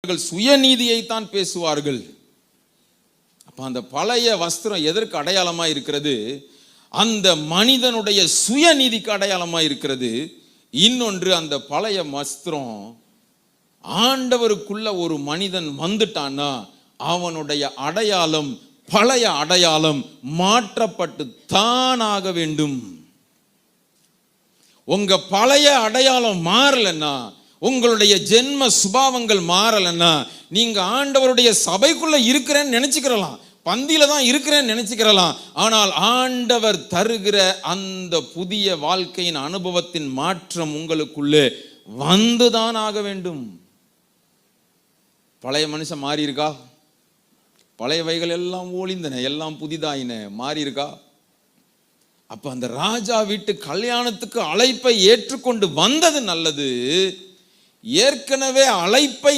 சுயநீதியைத்தான் பேசுவார்கள். அப்ப அந்த பழைய வஸ்திரம் எதற்கு அடையாளமா இருக்கிறது? அந்த மனிதனுடைய சுயநீதிக்கு அடையாளமா இருக்கிறது. இன்னொன்று, அந்த பழைய வஸ்திரம் ஆண்டவருக்குள்ள ஒரு மனிதன் வந்துட்டான்னா அவனுடைய அடையாளம், பழைய அடையாளம் மாற்றப்பட்டு தானாக வேண்டும். உங்க பழைய அடையாளம் மாறலன்னா, உங்களுடைய ஜென்ம சுபாவங்கள் மாறலன்னா, நீங்க ஆண்டவருடைய சபைக்குள்ள இருக்கிறேன்னு நினைச்சுக்கிறலாம், பந்தியில தான் இருக்கிறேன்னு நினைச்சுக்கிறலாம். ஆனால் ஆண்டவர் தருகிற அந்த புதிய வாழ்க்கையின் அனுபவத்தின் மாற்றம் உங்களுக்குள்ளே வந்துதான் ஆக வேண்டும். பழைய மனுஷன் மாறி இருக்கா? பழையவைகள் எல்லாம் ஒளிந்தன, எல்லாம் புதிதாயின, மாறி இருக்கா? அப்ப அந்த ராஜா வீட்டு கல்யாணத்துக்கு அழைப்பை ஏற்றுக்கொண்டு வந்தது நல்லது. ஏற்கனவே அழைப்பை